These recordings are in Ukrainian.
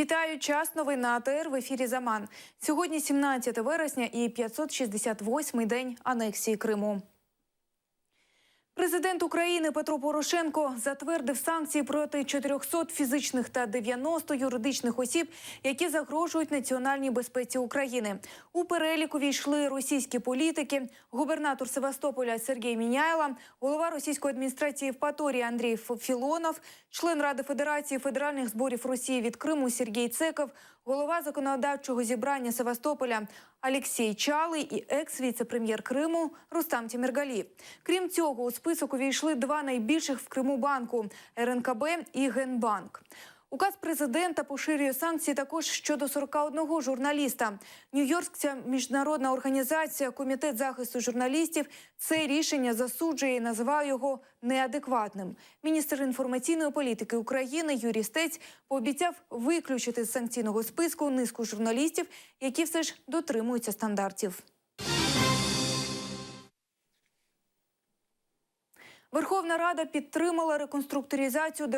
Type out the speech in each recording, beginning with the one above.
Вітаю! Час новин на АТР, в ефірі «Заман». Сьогодні 17 вересня і 568-й день анексії Криму. Президент України Петро Порошенко затвердив санкції проти 400 фізичних та 90 юридичних осіб, які загрожують національній безпеці України. У перелік увійшли російські політики, губернатор Севастополя Сергій Міняйло, голова російської адміністрації Євпаторії Андрій Філонов, член Ради Федерації Федеральних зборів Росії від Криму Сергій Цеков, голова законодавчого зібрання Севастополя Олексій Чалий і екс-віце-прем'єр Криму Рустам Тіміргалієв. Крім цього, у список увійшли два найбільших в Криму банку – РНКБ і Генбанк. Указ президента поширює санкції також щодо 41 журналіста. Нью-Йоркська міжнародна організація «Комітет захисту журналістів» це рішення засуджує і називає його неадекватним. Міністр інформаційної політики України Юрій Стець пообіцяв виключити з санкційного списку низку журналістів, які все ж дотримуються стандартів. Верховна Рада підтримала реконструктуризацію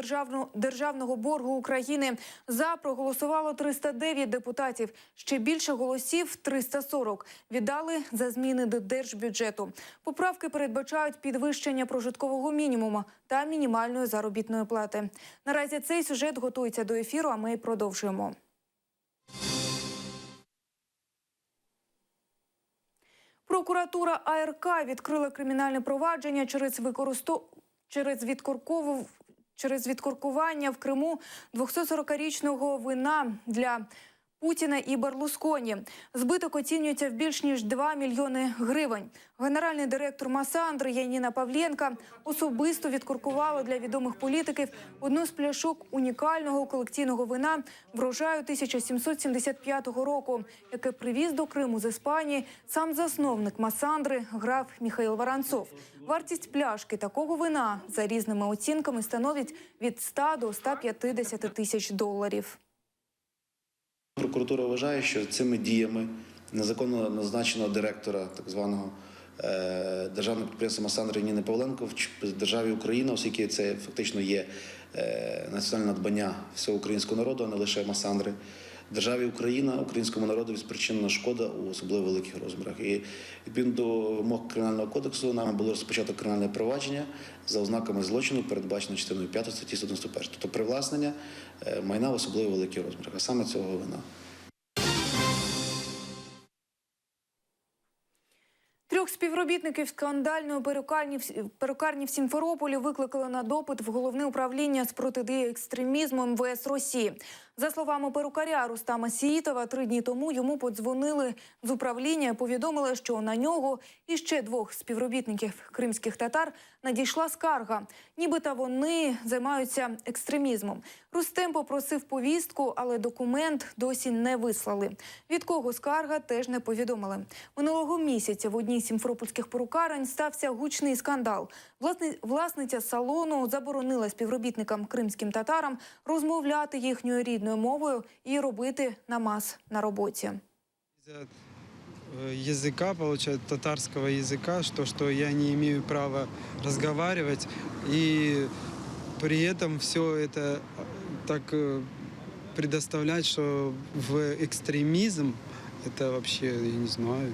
державного боргу України. За проголосувало 309 депутатів. Ще більше голосів – 340. Віддали за зміни до держбюджету. Поправки передбачають підвищення прожиткового мінімуму та мінімальної заробітної плати. Наразі цей сюжет готується до ефіру, а ми продовжуємо. Прокуратура АРК відкрила кримінальне провадження через відкоркування в Криму 240-річного вина для Путіна і Берлусконі. Збиток оцінюється в більш ніж 2 мільйони гривень. Генеральний директор Масандри Яніна Павленка особисто відкоркувала для відомих політиків одну з пляшок унікального колекційного вина врожаю 1775 року, яке привіз до Криму з Іспанії сам засновник Масандри граф Михаїл Воронцов. Вартість пляшки такого вина за різними оцінками становить від 100 до 150 тисяч доларів. Прокуратура вважає, що цими діями незаконно назначеного директора так званого державного підприємства «Масандри» Яніни Павленко в державі Україна, оскільки це фактично є національне надбання всього українського народу, а не лише «Масандри», державі Україна, українському народу спричинена шкода у особливо великих розмірах. І відповідно до вимог Кримінального кодексу нам було розпочато кримінальне провадження за ознаками злочину, передбачено частиною 5 статті 191, тобто привласнення майна в особливо великих розмірах, а саме цього вина. Трьох співробітників скандальної перукарні в Сімферополі викликали на допит в Головне управління з протидії екстремізму МВС Росії. За словами перукаря Рустама Сіїтова, 3 дні тому йому подзвонили з управління і повідомили, що на нього і ще 2 співробітників кримських татар надійшла скарга. Нібито вони займаються екстремізмом. Рустем попросив повістку, але документ досі не вислали. Від кого скарга, теж не повідомили. Минулого місяця в одній з сімферопольських перукарень стався гучний скандал. Власниця салону заборонила співробітникам кримським татарам розмовляти їхньою рідною мовою і робити намаз на роботі. Языка, получается, татарского языка, что я не имею права разговаривать, и при этом все это так предоставлять, что в экстремизм, это вообще, я не знаю,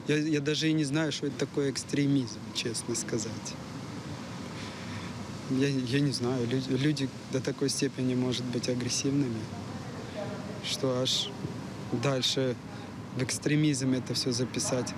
я даже и не знаю, что это такое экстремизм, честно сказать. Я не знаю, люди до такой степени, может быть, агрессивными, что аж дальше в екстремізм це все записати.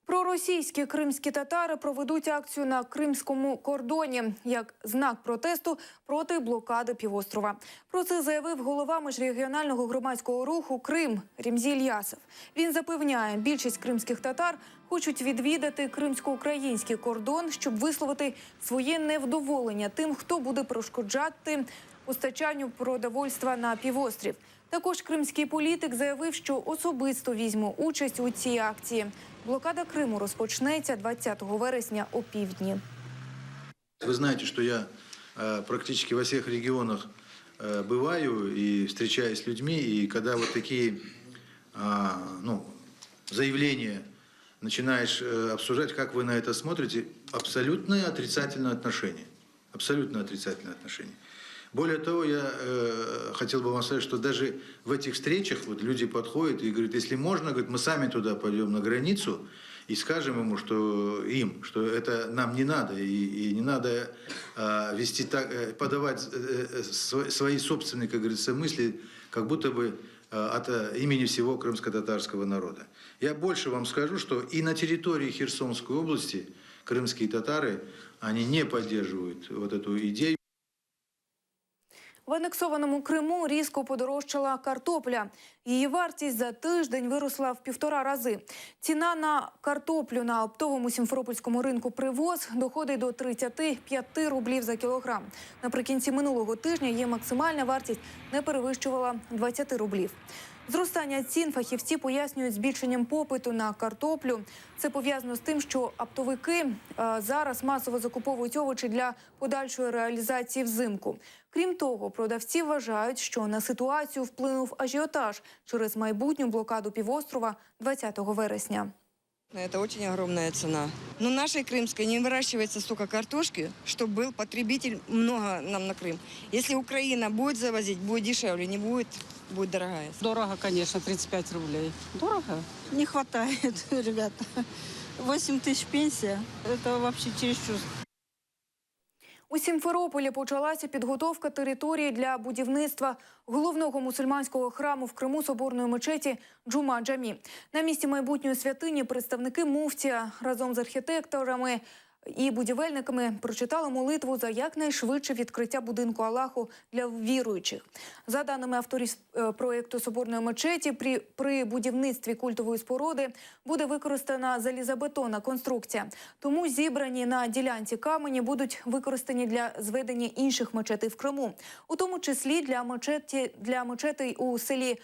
Проросійські кримські татари проведуть акцію на кримському кордоні як знак протесту проти блокади півострова. Про це заявив голова міжрегіонального громадського руху «Крим» Ремзі Ільясов. Він запевняє, більшість кримських татар хочуть відвідати кримсько-український кордон, щоб висловити своє невдоволення тим, хто буде перешкоджати постачанню продовольства на півострів. Також кримський політик заявив, що особисто візьме участь у цій акції. Блокада Криму розпочнеться 20 вересня о півдні. Ви знаєте, що я практично во всіх регіонах бываю и встречаюсь с людьми, и когда вот такие заявления начинаешь обсуждать, как вы на это смотрите, абсолютно отрицательное отношение. Абсолютно отрицательное отношение. Более того, я хотел бы вам сказать, что даже в этих встречах вот люди подходят и говорят, если можно, говорят, мы сами туда пойдем на границу и скажем ему, что это нам не надо, и не надо вести так, подавать свои собственные, как говорится, мысли, как будто бы от имени всего крымско-татарского народа. Я больше вам скажу, что и на территории Херсонской области крымские татары, они не поддерживают вот эту идею. В анексованому Криму різко подорожчала картопля. Її вартість за тиждень виросла в 1,5 рази. Ціна на картоплю на оптовому сімферопольському ринку «Привоз» доходить до 35 рублів за кілограм. Наприкінці минулого тижня її максимальна вартість не перевищувала 20 рублів. Зростання цін фахівці пояснюють збільшенням попиту на картоплю. Це пов'язано з тим, що оптовики зараз масово закуповують овочі для подальшої реалізації взимку. Крім того, продавці вважають, що на ситуацію вплинув ажіотаж через майбутню блокаду півострова 20 вересня. Это очень огромная цена. Но нашей крымской не выращивается столько картошки, чтобы был потребитель много нам на Крым. Если Украина будет завозить, будет дешевле, не будет, будет дорогая. Дорого, конечно, 35 рублей. Дорого? Не хватает, ребята. 8 тысяч пенсия. Это вообще чересчур. У Сімферополі почалася підготовка території для будівництва головного мусульманського храму в Криму соборної мечеті Джума-Джамі. На місці майбутньої святині представники муфтія разом з архітекторами і будівельниками прочитали молитву за якнайшвидше відкриття будинку Аллаху для віруючих. За даними авторів проєкту соборної мечеті, при будівництві культової споруди буде використана залізобетонна конструкція. Тому зібрані на ділянці камені будуть використані для зведення інших мечетей в Криму, у тому числі для мечетей у селі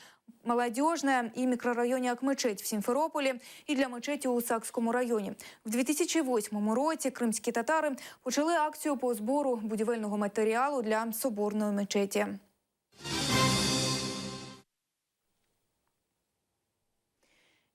Молодіжне і мікрорайоні Акмечеть в Сімферополі і для мечеті у Сакському районі. В 2008 році кримські татари почали акцію по збору будівельного матеріалу для соборної мечеті.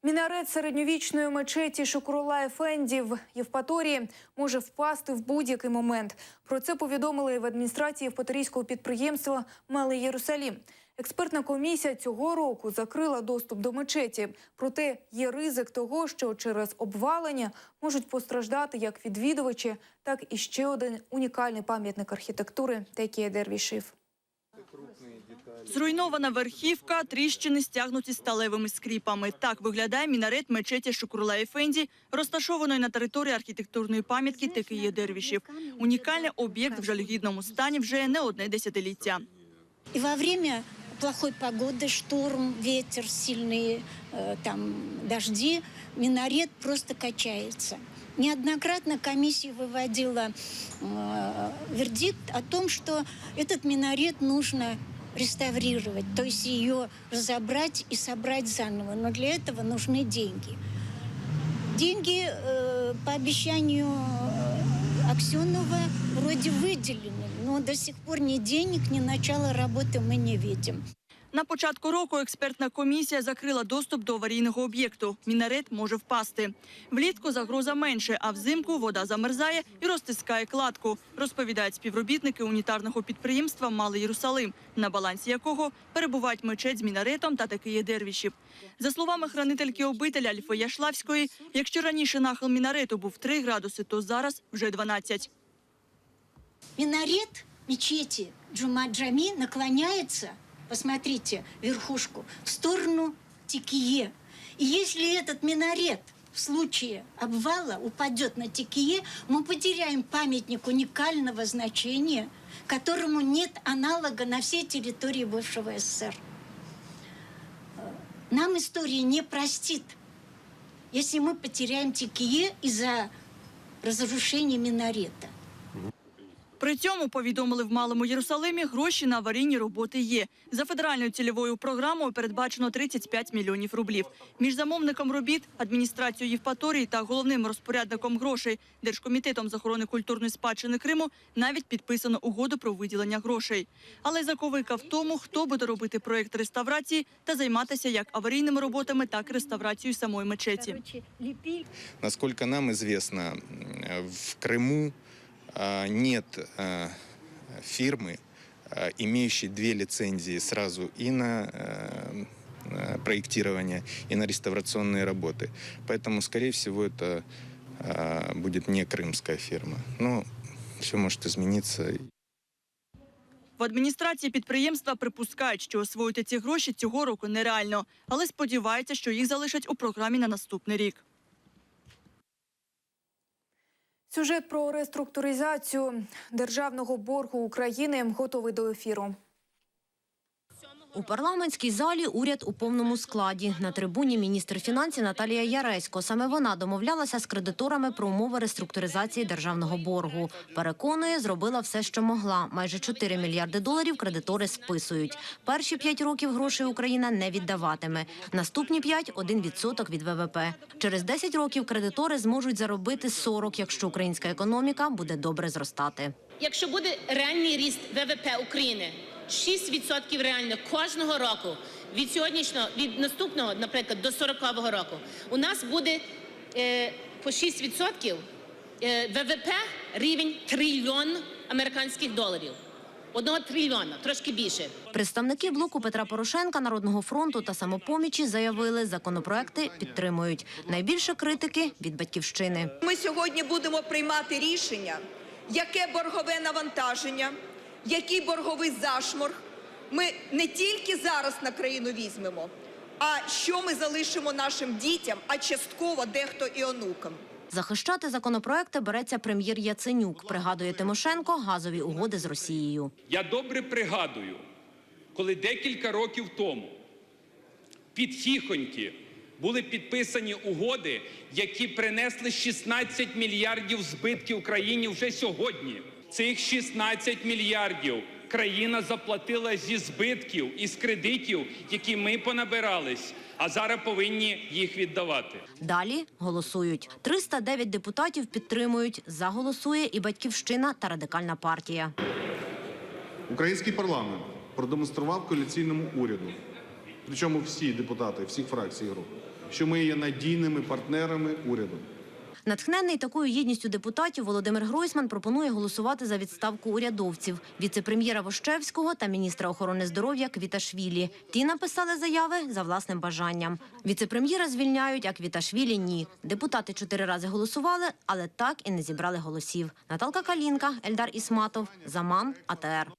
Мінарет середньовічної мечеті Шукрула Ефенді в Євпаторії може впасти в будь-який момент. Про це повідомили в адміністрації євпаторійського підприємства «Малий Єрусалім». Експертна комісія цього року закрила доступ до мечеті. Проте є ризик того, що через обвалення можуть постраждати як відвідувачі, так і ще один унікальний пам'ятник архітектури Текія Дервішів. Зруйнована верхівка, тріщини стягнуті сталевими скріпами. Так виглядає мінарет мечеті Шукрула Ефенді, розташованої на території архітектурної пам'ятки Текія Дервішів. Унікальний об'єкт в жалюгідному стані вже не одне десятиліття. И во время плохой погоды, шторм, ветер, сильные дожди, минарет просто качается. Неоднократно комиссия выводила вердикт о том, что этот минарет нужно реставрировать, то есть ее разобрать и собрать заново. Но для этого нужны деньги. Деньги, по обещанию Аксенова, вроде выделены, но до сих пор ни денег, ни начала работы мы не видим. На початку року експертна комісія закрила доступ до аварійного об'єкту. Мінарет може впасти. Влітку загроза менше, а взимку вода замерзає і розтискає кладку, розповідають співробітники унітарного підприємства «Малий Єрусалим», на балансі якого перебувають мечеть з мінаретом та Текія Дервішів. За словами хранительки обителі Альфи Яшлавської, якщо раніше нахил мінарету був 3 градуси, то зараз вже 12. Минарет мечети Джума-Джами наклоняется, посмотрите, верхушку, в сторону Текие. И если этот минарет в случае обвала упадет на Текие, мы потеряем памятник уникального значения, которому нет аналога на всей территории бывшего СССР. Нам история не простит, если мы потеряем Текие из-за разрушения минарета. При цьому, повідомили в Малому Єрусалимі, гроші на аварійні роботи є. За федеральною цільовою програмою передбачено 35 мільйонів рублів. Між замовником робіт, адміністрацією Євпаторії та головним розпорядником грошей Держкомітетом з охорони культурної спадщини Криму навіть підписано угоду про виділення грошей. Але заковика в тому, хто буде робити проєкт реставрації та займатися як аварійними роботами, так і реставрацією самої мечеті. Насколько нам известно, в Крыму нет фирмы, имеющий 2 лицензии сразу и на проектирование, и на реставрационные работы. Поэтому, скорее всего, это будет не крымская фирма. Но все может измениться. В адміністрації підприємства припускають, що освоїти ці гроші цього року нереально, але сподіваються, що їх залишать у програмі на наступний рік. Сюжет про реструктуризацію державного боргу України готовий до ефіру. У парламентській залі уряд у повному складі. На трибуні міністр фінансів Наталія Яресько. Саме вона домовлялася з кредиторами про умови реструктуризації державного боргу. Переконує, зробила все, що могла. Майже 4 мільярди доларів кредитори списують. Перші 5 років грошей Україна не віддаватиме. Наступні 5 – 1% від ВВП. Через 10 років кредитори зможуть заробити 40, якщо українська економіка буде добре зростати. Якщо буде реальний ріст ВВП України 6% реально кожного року, від наступного, наприклад, до 40-го року, у нас буде по 6% ВВП рівень трильйон американських доларів. 1 трильйона, трошки більше. Представники блоку Петра Порошенка, Народного фронту та Самопомічі заявили, законопроекти підтримують. Найбільше критики від «Батьківщини». Ми сьогодні будемо приймати рішення, яке боргове навантаження, який борговий зашморг ми не тільки зараз на країну візьмемо, а що ми залишимо нашим дітям, а частково дехто і онукам. Захищати законопроекти береться прем'єр Яценюк. Пригадує Тимошенко газові угоди з Росією. Я добре пригадую, коли декілька років тому підхіхоньки були підписані угоди, які принесли 16 мільярдів збитків країні вже сьогодні. Цих 16 мільярдів країна заплатила зі збитків і з кредитів, які ми понабирались, а зараз повинні їх віддавати. Далі голосують. 309 депутатів підтримують. За голосує і «Батьківщина» та Радикальна партія. Український парламент продемонстрував коаліційному уряду, причому всі депутати, всіх фракцій і груп, що ми є надійними партнерами уряду. Натхнений такою єдністю депутатів Володимир Гройсман пропонує голосувати за відставку урядовців – віце-прем'єра Вощевського та міністра охорони здоров'я Квіташвілі. Ті написали заяви за власним бажанням. Віце-прем'єра звільняють, а Квіташвілі – ні. Депутати 4 рази голосували, але так і не зібрали голосів. Наталка Калінка, Ельдар Ісматов, Заман, АТР.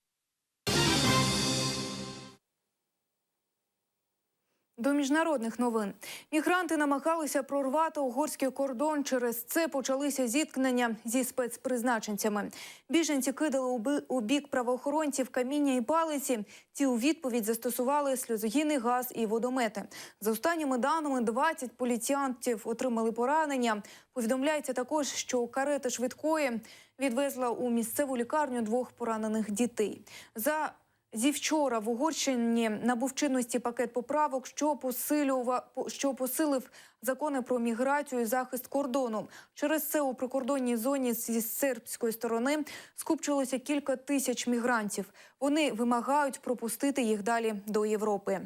До міжнародних новин. Мігранти намагалися прорвати угорський кордон. Через це почалися зіткнення зі спецпризначенцями. Біженці кидали у бік правоохоронців каміння і палиці. Ті у відповідь застосували сльозогінний газ і водомети. За останніми даними, 20 поліціянтів отримали поранення. Повідомляється також, що карета швидкої відвезла у місцеву лікарню 2 поранених дітей. Зі вчора в Угорщині набув чинності пакет поправок, що посилив закони про міграцію і захист кордону. Через це у прикордонній зоні зі сербської сторони скупчилося кілька тисяч мігрантів. Вони вимагають пропустити їх далі до Європи.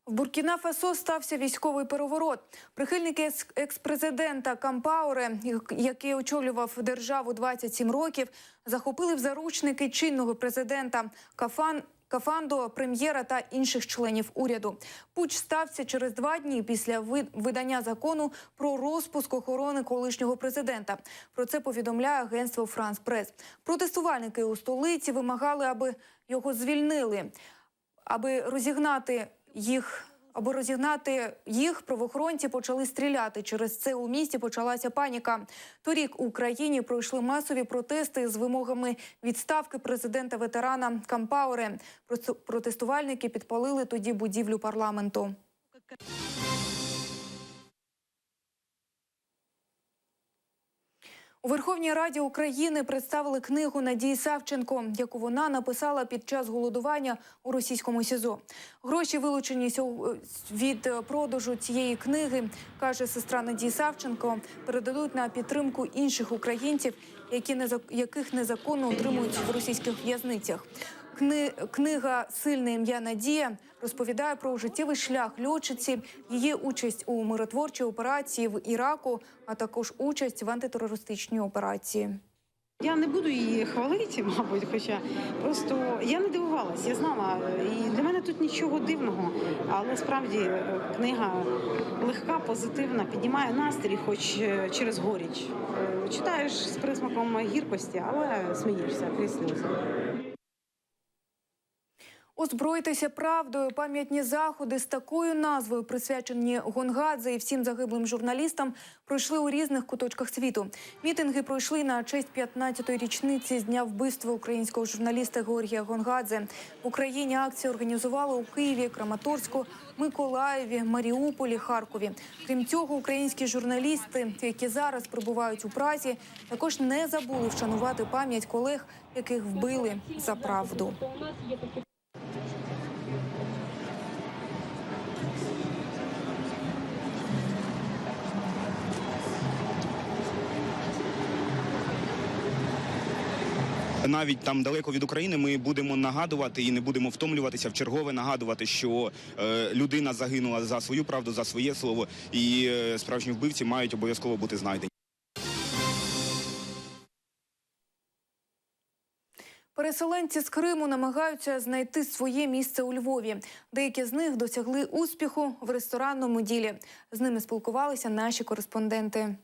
В Буркіна-Фасо стався військовий переворот. Прихильники екс-президента Кампауре, який очолював державу 27 років, захопили в заручники чинного президента Кафандо, прем'єра та інших членів уряду. Путч стався через 2 дні після видання закону про розпуск охорони колишнього президента. Про це повідомляє агентство «Франс Прес». Протестувальники у столиці вимагали, аби його звільнили. Аби розігнати їх, правоохоронці почали стріляти. Через це у місті почалася паніка. Торік у країні пройшли масові протести з вимогами відставки президента-ветерана Кампауре. Протестувальники підпалили тоді будівлю парламенту. У Верховній Раді України представили книгу Надії Савченко, яку вона написала під час голодування у російському СІЗО. Гроші, вилучені від продажу цієї книги, каже сестра Надії Савченко, передадуть на підтримку інших українців, яких незаконно утримують в російських в'язницях. Книга «Сильне ім'я Надія» розповідає про життєвий шлях льотчиці, її участь у миротворчій операції в Іраку, а також участь в антитерористичній операції. Я не буду її хвалити, мабуть, хоча просто я не дивувалась, я знала, і для мене тут нічого дивного, але справді книга легка, позитивна, піднімає настрій, хоч через горіч. Читаєш з присмаком гіркості, але смієшся крізь сльози. Озброїтеся правдою. Пам'ятні заходи з такою назвою, присвячені Гонгадзе і всім загиблим журналістам, пройшли у різних куточках світу. Мітинги пройшли на честь 15-ї річниці з дня вбивства українського журналіста Георгія Гонгадзе. В Україні акції організували у Києві, Краматорську, Миколаєві, Маріуполі, Харкові. Крім цього, українські журналісти, які зараз перебувають у Празі, також не забули вшанувати пам'ять колег, яких вбили за правду. Навіть там далеко від України ми будемо нагадувати і не будемо втомлюватися в чергове нагадувати, що людина загинула за свою правду, за своє слово, і справжні вбивці мають обов'язково бути знайдені. Переселенці з Криму намагаються знайти своє місце у Львові. Деякі з них досягли успіху в ресторанному ділі. З ними спілкувалися наші кореспонденти.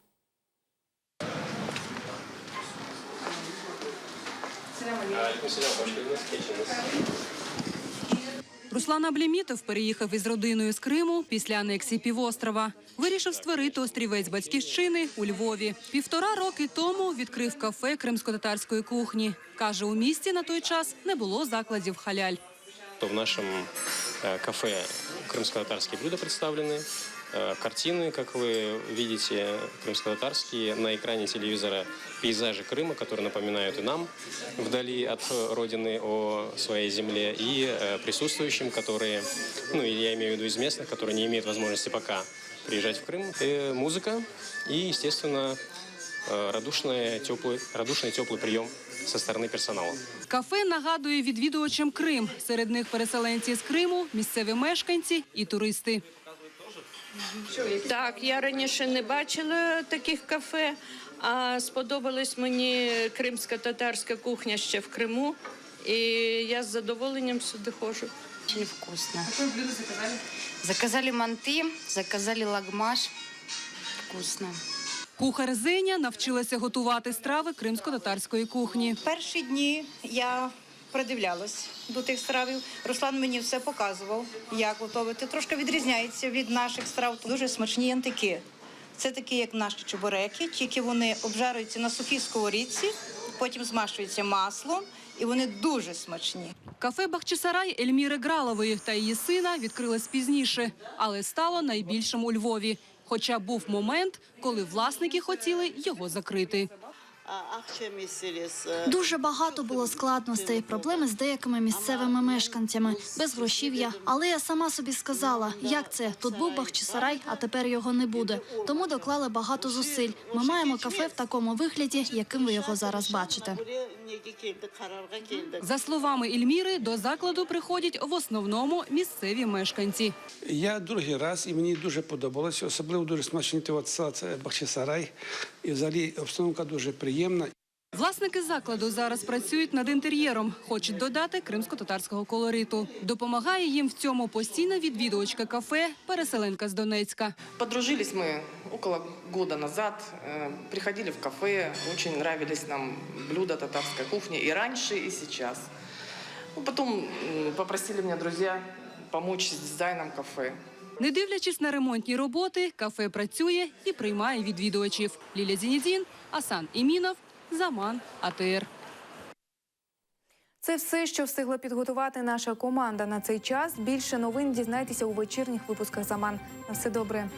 Руслан Аблімітов переїхав із родиною з Криму після анексії півострова. Вирішив створити острівець батьківщини у Львові. 1,5 роки тому відкрив кафе кримсько-татарської кухні. Каже, у місті на той час не було закладів халяль. В нашем кафе крымско-татарские блюда представлены. Картины, как вы видите, крымско-татарские. На экране телевизора пейзажи Крыма, которые напоминают и нам вдали от родины о своей земле, и присутствующим, которые, ну, я имею в виду из местных, которые не имеют возможности пока приезжать в Крым. Музыка и, естественно, радушный теплый прием со сторони персоналу. Кафе нагадує відвідувачам Крим. Серед них переселенці з Криму, місцеві мешканці і туристи. Так, я раніше не бачила таких кафе, а сподобалась мені кримсько-татарська кухня ще в Криму, і я з задоволенням сюди ходжу. Очень вкусно. Какое блюдо заказали? Заказали манты, заказали лагмаш. Вкусно. Кухар Зеня навчилася готувати страви кримсько-татарської кухні. Перші дні я придивлялась до тих стравів. Руслан мені все показував, як готувати. Трошки відрізняється від наших страв. Дуже смачні янтики. Це такі, як наші чебуреки, тільки вони обжарюються на сухій сковорідці, потім змащуються маслом, і вони дуже смачні. Кафе «Бахчисарай» Ельміри Гралової та її сина відкрилось пізніше, але стало найбільшим у Львові. Хоча був момент, коли власники хотіли його закрити. Дуже багато було складностей, проблеми з деякими місцевими мешканцями, безгрошів'я. Але я сама собі сказала, як це, тут був Бахчисарай, а тепер його не буде. Тому доклали багато зусиль. Ми маємо кафе в такому вигляді, яким ви його зараз бачите. За словами Ельміри, до закладу приходять в основному місцеві мешканці. Я другий раз, і мені дуже подобалося, особливо дуже смачний салат Бахчисарай. І взагалі обстановка дуже приємна. Власники закладу зараз працюють над інтер'єром, хочуть додати кримсько-татарського колориту. Допомагає їм в цьому постійна відвідувачка кафе, переселенка з Донецька. Подружились мы около года назад, приходили в кафе, очень нравились нам блюда татарской кухни и раньше, и сейчас. Потом попросили меня друзья помочь с дизайном кафе. Не дивлячись на ремонтні роботи, кафе працює і приймає відвідувачів. Ліля Зінідзін, Асан Імінов, Заман, АТР. Це все, що встигла підготувати наша команда на цей час. Більше новин дізнайтеся у вечірніх випусках «Заман». На все добре.